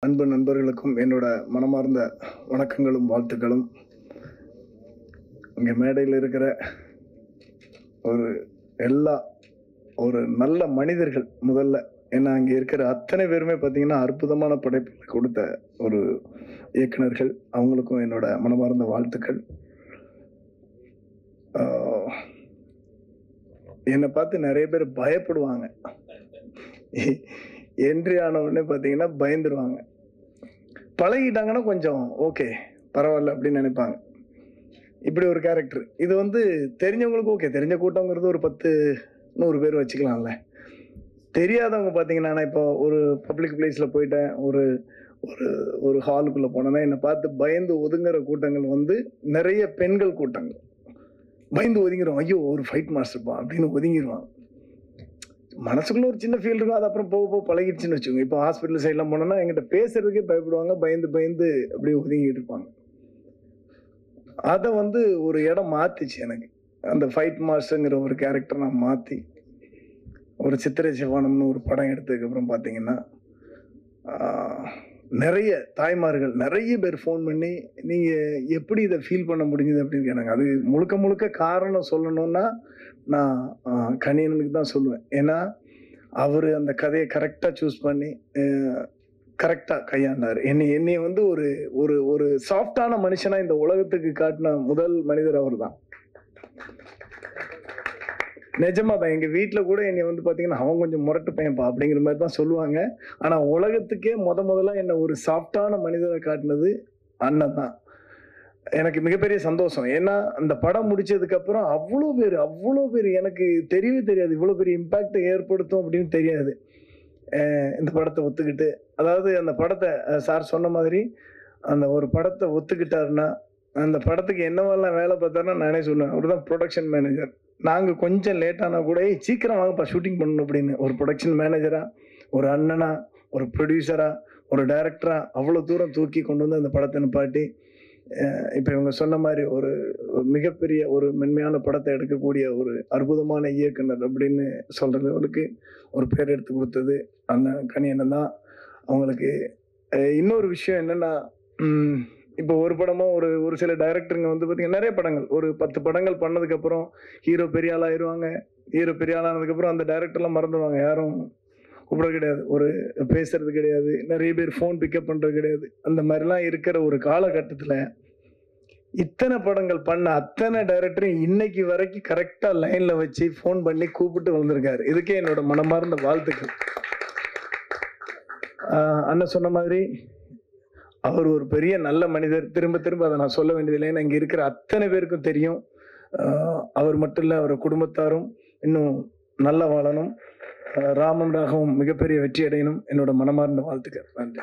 அன்பு நண்பர்களுக்கும் என்னோட மனமார்ந்த வணக்கங்களும் வாழ்த்துக்களும். இங்கே மேடையில் இருக்கிற ஒரு எல்லா ஒரு நல்ல மனிதர்கள் முதல்ல. ஏன்னா அங்கே இருக்கிற அத்தனை பேருமே பார்த்தீங்கன்னா அற்புதமான படைப்புகளை கொடுத்த ஒரு இயக்குனர்கள். அவங்களுக்கும் என்னோட மனமார்ந்த வாழ்த்துக்கள். என்னை பார்த்து நிறைய பேர் பயப்படுவாங்க. என்ட்ரி ஆன உடனே பார்த்தீங்கன்னா பயந்துருவாங்க. பழகிட்டாங்கன்னா கொஞ்சம் ஓகே பரவாயில்ல அப்படின்னு நினைப்பாங்க. இப்படி ஒரு கேரக்டர். இது தெரிஞ்சவங்களுக்கு ஓகே, தெரிஞ்ச கூட்டங்கிறது ஒரு 10-100 பேர் வச்சுக்கலாம்ல. தெரியாதவங்க பார்த்தீங்கன்னா, நான் இப்போ ஒரு பப்ளிக் பிளேஸில் போயிட்டேன், ஒரு ஒரு ஒரு ஹாலுக்குள்ளே போனேன்னா என்னை பார்த்து பயந்து ஒதுங்குற கூட்டங்கள் நிறைய பெண்கள் கூட்டங்கள். பயந்து ஒதுங்கிடுவாங்க. ஐயோ ஒரு ஃபைட் மாஸ்டர்ப்பா அப்படின்னு ஒதுங்கிடுவாங்க. மனசுக்குள்ள ஒரு சின்ன ஃபீல் இருக்கும். அது அப்புறம் போக போக பழகிடுச்சுன்னு வச்சுக்கோங்க. இப்போ ஹாஸ்பிட்டல் சைட்லாம் போனோம்னா எங்கிட்ட பேசுறதுக்கே பயப்படுவாங்க. பயந்து பயந்து அப்படியே ஒதுங்கிட்டு இருப்பாங்க. அதை ஒரு இடம் மாத்திச்சு எனக்கு. அந்த ஃபைட் மாஸ்டருங்கிற ஒரு கேரக்டர் நான் மாற்றி ஒரு சித்திரை செவ்வானம்னு ஒரு படம் எடுத்ததுக்கப்புறம் பார்த்தீங்கன்னா நிறைய தாய்மார்கள் நிறைய பேர் ஃபோன் பண்ணி நீங்கள் எப்படி இதை ஃபீல் பண்ண முடிஞ்சுது அப்படின்னு கேட்டாங்க. அது முழுக்க முழுக்க காரணம் சொல்லணும்னா நான் கணியனுக்கு தான் சொல்லுவேன். ஏன்னா அவர் அந்த கதையை கரெக்டாக சூஸ் பண்ணி கரெக்டாக கையாண்டார். என்னைய ஒரு ஒரு ஒரு சாஃப்டான மனுஷனா இந்த உலகத்துக்கு காட்டின முதல் மனிதர் அவர் தான். நிஜமா தான். எங்க வீட்டுல கூட என்னை பாத்தீங்கன்னா அவன் கொஞ்சம் முரட்டு பையன்பா அப்படிங்கிற மாதிரி தான் சொல்லுவாங்க. ஆனா உலகத்துக்கே முதல்ல என்ன ஒரு சாஃப்டான மனிதரை காட்டினது அண்ணன் தான். எனக்கு மிகப்பெரிய சந்தோஷம். ஏன்னா அந்த படம் முடிச்சதுக்கு அப்புறம் அவ்வளோ பேர் எனக்கு தெரியவே தெரியாது இவ்வளவு பெரிய இம்பாக்ட் ஏற்படுத்தும் அப்படின்னு தெரியாது. இந்த படத்தை ஒத்துக்கிட்டு, அதாவது அந்த படத்தை சார் சொன்ன மாதிரி அந்த ஒரு படத்தை ஒத்துக்கிட்டாருன்னா அந்த படத்துக்கு என்னவெல்லாம் வேலை பார்த்தாருன்னா நானே சொல்லுவேன். அவர் தான் ப்ரொடக்ஷன் மேனேஜர். நாங்கள் கொஞ்சம் லேட்டானா கூட சீக்கிரம் வாங்கப்பா ஷூட்டிங் பண்ணணும் அப்படின்னு ஒரு ப்ரொடக்ஷன் மேனேஜரா, ஒரு அண்ணனா, ஒரு ப்ரொடியூசரா, ஒரு டைரக்டரா அவ்வளோ தூரம் தூக்கி கொண்டு வந்து அந்த படத்தை நிப்பாட்டி இப்போ இவங்க சொன்ன மாதிரி ஒரு மிகப்பெரிய ஒரு மென்மையான படத்தை எடுக்கக்கூடிய ஒரு அற்புதமான இயக்குனர் அப்படின்னு சொல்றவங்களுக்கு ஒரு பேர் எடுத்து கொடுத்தது அண்ணன் கணியண்ணன் தான். அவங்களுக்கு இன்னொரு விஷயம் என்னன்னா, இப்போ ஒரு படமோ ஒரு சில டைரக்டருங்க பார்த்தீங்கன்னா நிறைய படங்கள் ஒரு 10 படங்கள் பண்ணதுக்கப்புறம் ஹீரோ பெரிய ஆளாயிருவாங்க. ஹீரோ பெரிய ஆளானதுக்கப்புறம் அந்த டைரக்டர்லாம் மறந்துடுவாங்க. யாரும் கூப்பிட கிடையாது, ஒரு பேசுறது கிடையாது, நிறைய பேர் ஃபோன் பிக்கப் பண்றது கிடையாது. அந்த மாதிரிலாம் இருக்கிற ஒரு காலகட்டத்தில் இத்தனை படங்கள் பண்ண அத்தனை டைரக்டரையும் இன்னைக்கு வரைக்கும் கரெக்டா லைன்ல வச்சு ஃபோன் பண்ணி கூப்பிட்டு வந்திருக்காரு. இதுக்கே என்னோட மனமார்ந்த வாழ்த்துக்கள். அண்ணன் சொன்ன மாதிரி அவர் ஒரு பெரிய நல்ல மனிதர். திரும்ப திரும்ப அதை நான் சொல்ல வேண்டியதில்லை. ஏன்னா இங்க இருக்கிற அத்தனை பேருக்கும் தெரியும். அவர் மட்டும் இல்ல, அவர் குடும்பத்தாரும் இன்னும் நல்லா வாழணும். ராமம் ராகவும் மிகப்பெரிய வெற்றி அடையணும். என்னோட மனமார்ந்த வாழ்த்துக்கள். நன்றி.